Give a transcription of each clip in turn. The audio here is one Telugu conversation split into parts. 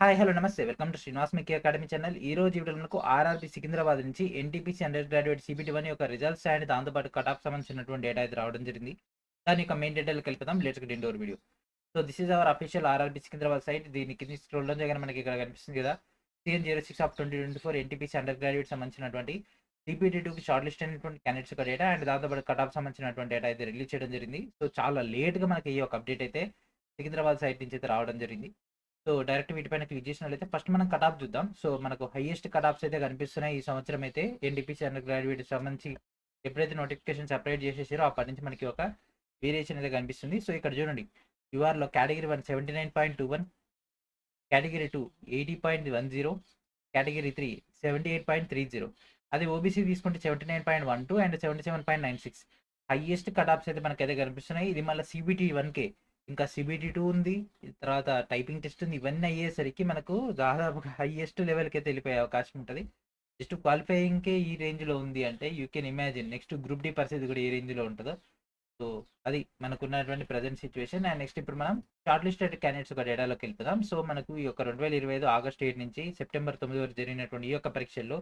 హాయ్ హలో నమస్తే welcome to Srinivas Mickey academy channel. ఈ రోజు వీడియోలో మనకు ఆర్ఆర్బీ సికింద్రాబాద్ నుంచి ఎన్టీపీసీ అండర్ గ్రాడ్యుయేట్ సిబిటి 1 యొక్క రిజల్ట్స్ అండ్ దాంతోపాటు కట్ ఆఫ్ సంబంధించినటువంటి డేటా అయితే రావడం జరిగింది. దాని యొక్క మెయిన్ డీటెయిల్కి వెళ్ళిపోదాం. Let's get into our video. So this is our official RRB Secunderabad site. దీని కింద స్క్రోల్ డౌన్ చేయగానే మనకి ఇక్కడ కనిపిస్తుంది కదా, CN06 of 2024 NTPC under graduate సంబంధించినటువంటి CPT2కి షార్ట్ లిస్ట్ అయినటువంటి క్యాండిడేట్స్ యొక్క డేటా అండ్ దాంతోపాటు కట్ ఆఫ్ సంబంధించినటువంటి డేటా అయితే రిలీజ్ చేయడం జరిగింది. సో చాలా లేట్గా మనకి ఈ యొక్క అప్డేట్ అయితే సికింద్రాబాద్ సైట్ నుంచి అయితే రావడం జరిగింది. సో డైరెక్ట్ వీటిపైన క్లిక్ చేసినట్లయితే ఫస్ట్ మనం కట్ ఆఫ్ చూద్దాం. సో మనకు హైయెస్ట్ కట్ ఆఫ్స్ అయితే కనిపిస్తున్నాయి ఈ సంవత్సరం అయితే. ఎన్టీపీసీ అండర్ గ్రాడ్యుయేట్ సంబంధించి ఎప్పుడైతే నోటిఫికేషన్ సెపరేట్ చేసేసారో అప్పటి నుంచి మనకి ఒక వేరియేషన్ అయితే కనిపిస్తుంది. సో ఇక్కడ చూడండి, యూఆర్లో కేటగిరీ 1 79.21, కేటగిరీ 2 80.10, కేటగిరీ 3 78.30. అదే ఓబీసీ తీసుకుంటే 79.12 అండ్ 77.96. హైయెస్ట్ కట్ ఆఫ్స్ అయితే మనకైతే కనిపిస్తున్నాయి. ఇది మళ్ళీ CBT 1కే, ఇంకా CBT2 ఉంది, తర్వాత టైపింగ్ టెస్ట్ ఉంది. ఇవన్నీ అయ్యేసరికి మనకు దాదాపుగా హైయెస్ట్ లెవెల్కి అయితే వెళ్ళిపోయే అవకాశం ఉంటుంది. జస్ట్ క్వాలిఫైయింగ్కే ఈ రేంజ్లో ఉంది అంటే you can imagine next group D పరిస్థితి కూడా ఏ రేంజ్లో ఉంటుందో. సో అది మనకున్నటువంటి ప్రజెంట్ సిచ్యువేషన్. అండ్ నెక్స్ట్ ఇప్పుడు మనం షార్ట్ లిస్టెడ్ క్యాండిడేట్స్ ఒక డేటాలోకి వెళ్తున్నాం. సో మనకు ఈ యొక్క 2025 ఆగస్ట్ 8 నుంచి సెప్టెంబర్ 9 వరకు జరిగినటువంటి ఈ యొక్క పరీక్షల్లో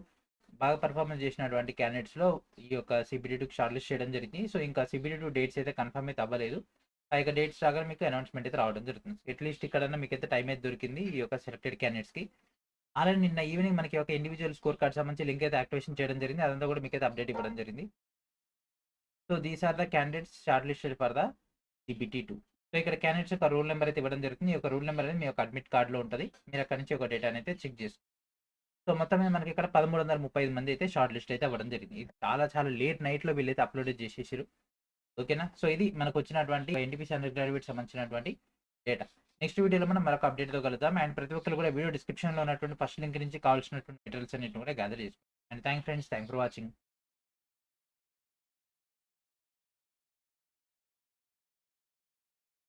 బాగా పర్ఫార్మెన్స్ చేసినటువంటి క్యాండిడేట్స్లో ఈ యొక్క CBT2కి షార్ట్ లిస్ట్ చేయడం జరిగింది. సో ఇంకా CBT2 డేట్స్ అయితే కన్ఫర్మ్ అయితే అవ్వలేదు. ఆ యొక్క డేట్స్ రాగానే మీకు అనౌన్స్మెంట్ అయితే రావడం జరుగుతుంది. అట్లీస్ట్ ఇక్కడన్నా మీకు అయితే టైం అయితే దొరికింది ఈ యొక్క సెలెక్టెడ్ క్యాండిడేట్స్కి. అలానే నిన్న ఈవినింగ్ మనకి ఒక ఇండివిజువల్ స్కోర్ కార్డ్ సంబంధించి లింక్ అయితే యాక్టివేషన్ చేయడం జరిగింది. అదంతా కూడా మీకు అయితే అప్డేట్ ఇవ్వడం జరిగింది. So these are the candidates short listed for the CBT2. So ఇక్కడ క్యాండిడేట్స్ యొక్క రూల్ నెంబర్ అయితే ఇవ్వడం జరుగుతుంది. ఈ యొక్క రూల్ నెంబర్ అనేది మీ యొక్క అడ్మిట్ కార్డులో ఉంటుంది. మీరు అక్కడ నుంచి ఒక డేటా అయితే చెక్ చేసుకోండి. సో మొత్తం మీద మనకి ఇక్కడ 1335 మంది అయితే షార్ట్ లిస్ట్ అయితే అవ్వడం జరిగింది. ఇది చాలా చాలా లేట్ నైట్లో వీళ్ళైతే అప్లోడ్ చేసేసారు. ఓకేనా. సో ఇది మనకు వచ్చినటువంటి ఎన్టీపీసీ అండర్ గ్రాడ్యుయేట్ సంబంధించినటువంటి డేటా. నెక్స్ట్ వీడియోలో మనం మరొక అప్డేట్తో కలుద్దాం. అండ్ ప్రతి ఒక్కరు కూడా వీడియో డిస్క్రిప్షన్లో ఉన్నటువంటి ఫస్ట్ లింక్ నుంచి కావాల్సినటువంటి డీటెయిల్స్ అన్నింటిని కూడా గ్యాదర్ చేసుకోండి. And thank friends, thank for watching.